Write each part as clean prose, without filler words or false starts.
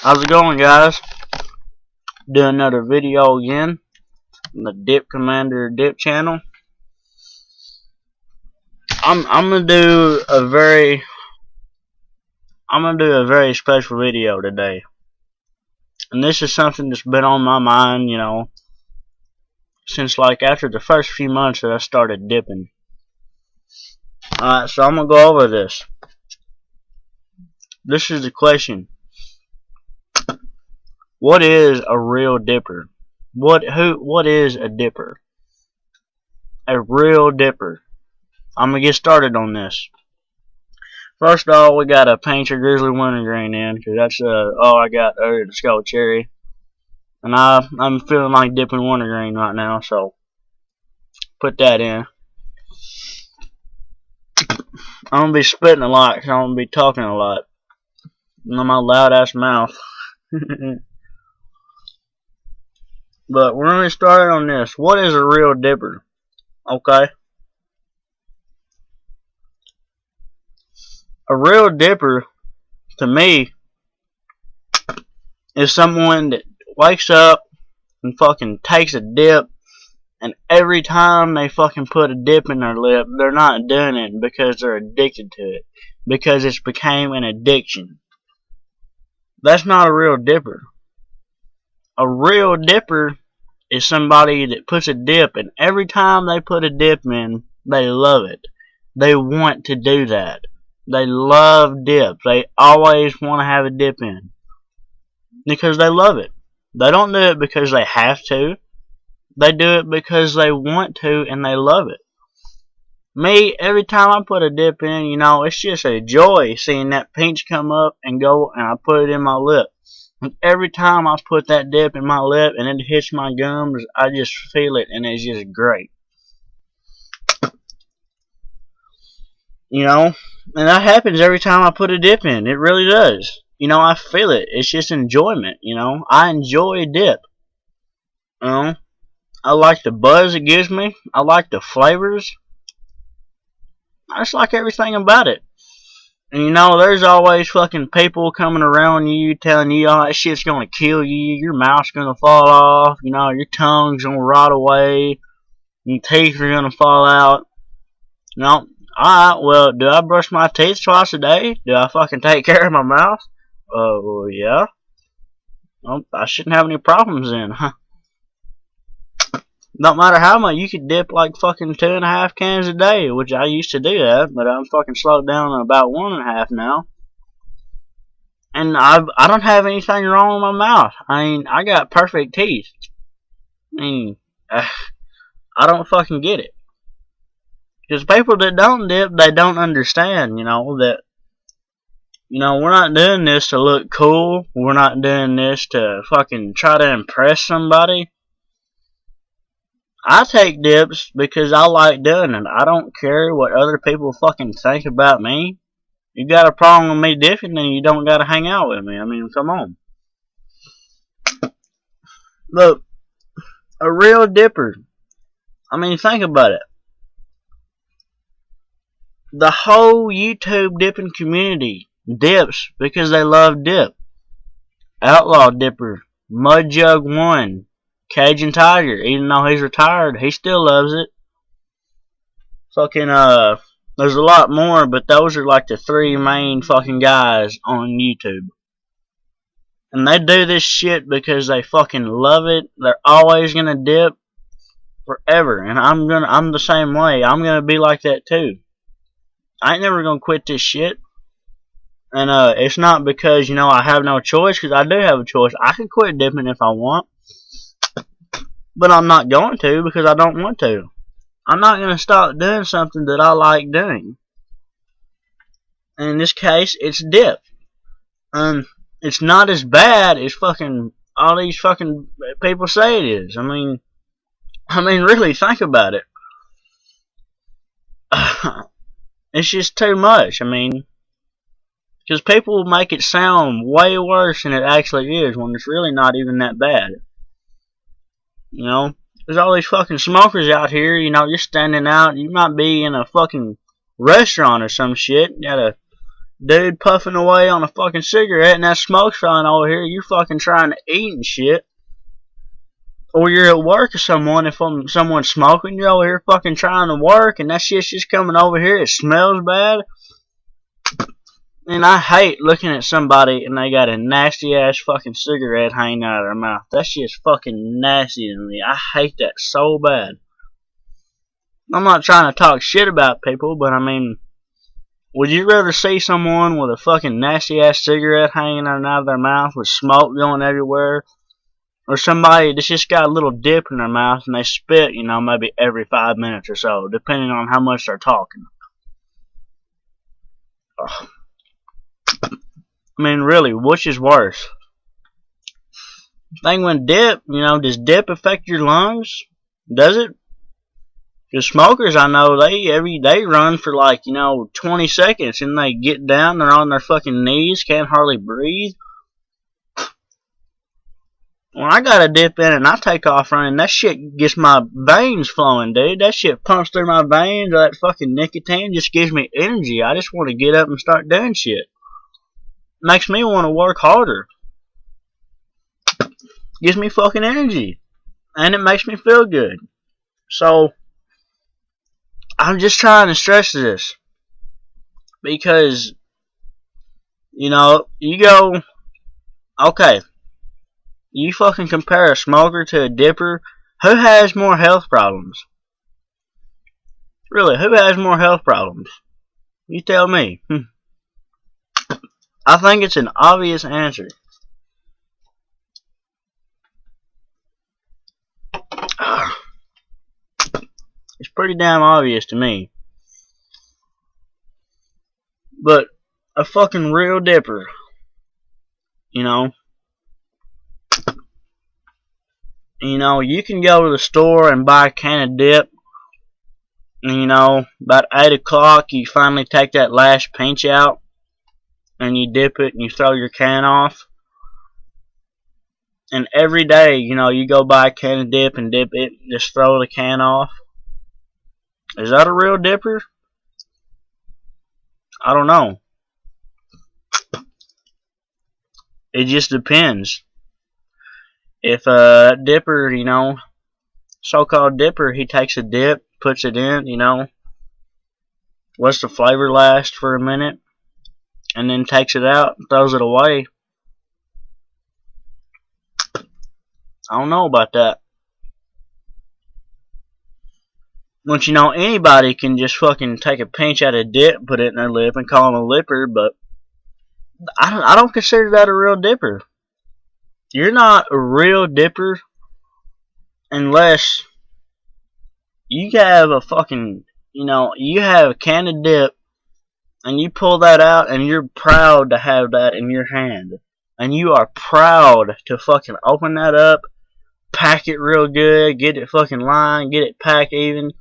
How's it going, guys? Do another video again on the Dip Commander Dip channel. I'm gonna do a very special video today, and this is something that's been on my mind, since like after the first few months that I started dipping. Alright, so I'm gonna go over this. This is the question. What is a real dipper? What is a dipper? A real dipper. I'm gonna get started on this. First of all, we gotta paint your grizzly wintergreen in, because that's all I got over the Skull Cherry. And I'm feeling like dipping wintergreen right now, so put that in. I'm gonna be spitting a lot, because I'm gonna be talking a lot. In my loud ass mouth. But we're gonna start on this. What is a real dipper? Okay. A real dipper, to me, is someone that wakes up and fucking takes a dip, and every time they fucking put a dip in their lip, they're not doing it because they're addicted to it, because it's became an addiction. That's not a real dipper. A real dipper is somebody that puts a dip, and every time they put a dip in, they love it. They want to do that. They love dips. They always want to have a dip in, because they love it. They don't do it because they have to. They do it because they want to, and they love it. Me, every time I put a dip in, it's just a joy seeing that pinch come up and go, and I put it in my lip. And every time I put that dip in my lip and it hits my gums, I just feel it, and it's just great. And that happens every time I put a dip in. It really does. I feel it. It's just enjoyment, I enjoy dip. I like the buzz it gives me. I like the flavors. I just like everything about it. And there's always fucking people coming around you telling you, oh, that shit's gonna kill you, your mouth's gonna fall off, your tongue's gonna rot away, your teeth are gonna fall out. Alright, well, do I brush my teeth twice a day? Do I fucking take care of my mouth? Well, yeah. Well, I shouldn't have any problems then, huh? Don't matter how much, you could dip like fucking 2.5 cans a day, which I used to do that, but I'm fucking slowed down to about 1.5 now. And I don't have anything wrong with my mouth. I got perfect teeth. I don't fucking get it. Because people that don't dip, they don't understand, that, we're not doing this to look cool. We're not doing this to fucking try to impress somebody. I take dips because I like doing it. I don't care what other people fucking think about me. You got a problem with me dipping, then you don't gotta hang out with me. Come on. Look, a real dipper. Think about it. The whole YouTube dipping community dips because they love dip. Outlaw Dipper, Mudjug 1, Cajun Tiger, even though he's retired, he still loves it. Fucking, there's a lot more, but those are like the 3 main fucking guys on YouTube. And they do this shit because they fucking love it. They're always gonna dip forever, and I'm the same way. I'm gonna be like that too. I ain't never gonna quit this shit. And it's not because, I have no choice, because I do have a choice. I can quit dipping if I want. But I'm not going to, because I don't want to. I'm not going to stop doing something that I like doing. And in this case, it's dip. It's not as bad as fucking all these fucking people say it is. Really, think about it. It's just too much. Because people make it sound way worse than it actually is, when it's really not even that bad. There's all these fucking smokers out here, you're standing out, you might be in a fucking restaurant or some shit, you got a dude puffing away on a fucking cigarette and that smoke's flying over here. You're fucking trying to eat and shit. Or you're at work or someone's smoking, you're over here fucking trying to work and that shit's just coming over here. It smells bad. And I hate looking at somebody and they got a nasty ass fucking cigarette hanging out of their mouth. That shit's fucking nasty to me. I hate that so bad. I'm not trying to talk shit about people, but I mean, would you rather see someone with a fucking nasty ass cigarette hanging out of their mouth with smoke going everywhere? Or somebody that's just got a little dip in their mouth and they spit, maybe every 5 minutes or so, depending on how much they're talking. Ugh. I mean, really, which is worse? Thing when dip, does dip affect your lungs? Does it? The smokers I know, they run for like, 20 seconds and they get down, they're on their fucking knees, can't hardly breathe. When I gotta dip in and I take off running, that shit gets my veins flowing, dude. That shit pumps through my veins. That fucking nicotine just gives me energy. I just want to get up and start doing shit. Makes me want to work harder. Gives me fucking energy. And it makes me feel good. So, I'm just trying to stress this. Because, you go, okay, you fucking compare a smoker to a dipper. Who has more health problems? Really, who has more health problems? You tell me. I think it's an obvious answer. It's pretty damn obvious to me. But a fucking real dipper, you can go to the store and buy a can of dip. And, about 8 o'clock, you finally take that last pinch out. And you dip it and you throw your can off. And every day, you go buy a can of dip and dip it, just throw the can off. Is that a real dipper? I don't know. It just depends. If a dipper, so-called dipper, he takes a dip, puts it in, lets the flavor last for a minute, and then takes it out, throws it away. I don't know about that. Once anybody can just fucking take a pinch out of dip, put it in their lip, and call them a lipper, but I don't consider that a real dipper. You're not a real dipper unless you have a fucking, you have a can of dip and you pull that out and you're proud to have that in your hand. And you are proud to fucking open that up, pack it real good, get it fucking lined, get it packed even,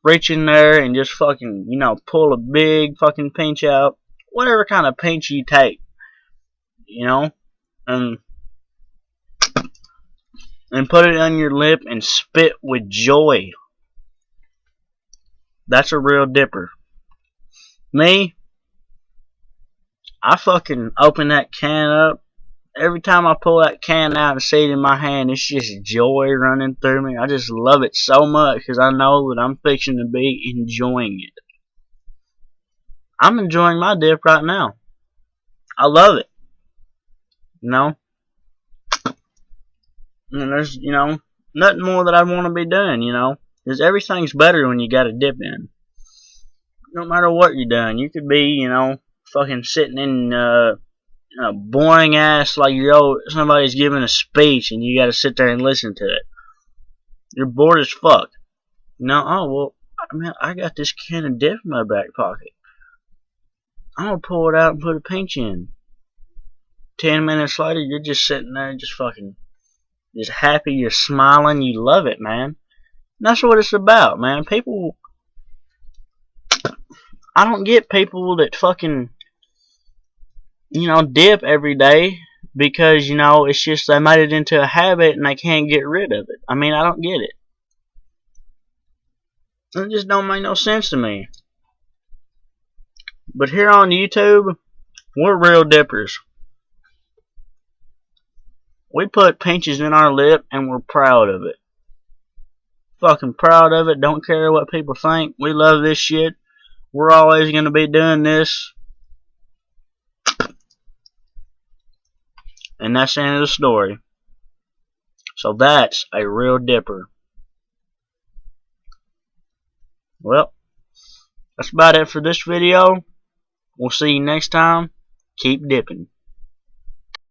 reach in there and just fucking, pull a big fucking pinch out. Whatever kind of pinch you take, and put it on your lip and spit with joy. That's a real dipper. Me, I fucking open that can up. Every time I pull that can out and see it in my hand, it's just joy running through me. I just love it so much because I know that I'm fixing to be enjoying it. I'm enjoying my dip right now. I love it. And there's, nothing more that I want to be doing, because everything's better when you got a dip in. No matter what you're doing, you could be, fucking sitting in a boring ass, like somebody's giving a speech and you got to sit there and listen to it. You're bored as fuck. I got this can of dip in my back pocket. I'm gonna pull it out and put a pinch in. 10 minutes later, you're just sitting there, just happy, you're smiling, you love it, man. And that's what it's about, man. People, I don't get people that fucking, dip every day because, it's just they made it into a habit and they can't get rid of it. I don't get it. It just don't make no sense to me. But here on YouTube, we're real dippers. We put pinches in our lip and we're proud of it. Fucking proud of it. Don't care what people think. We love this shit. We're always going to be doing this. And that's the end of the story. So that's a real dipper. Well, that's about it for this video. We'll see you next time. Keep dipping.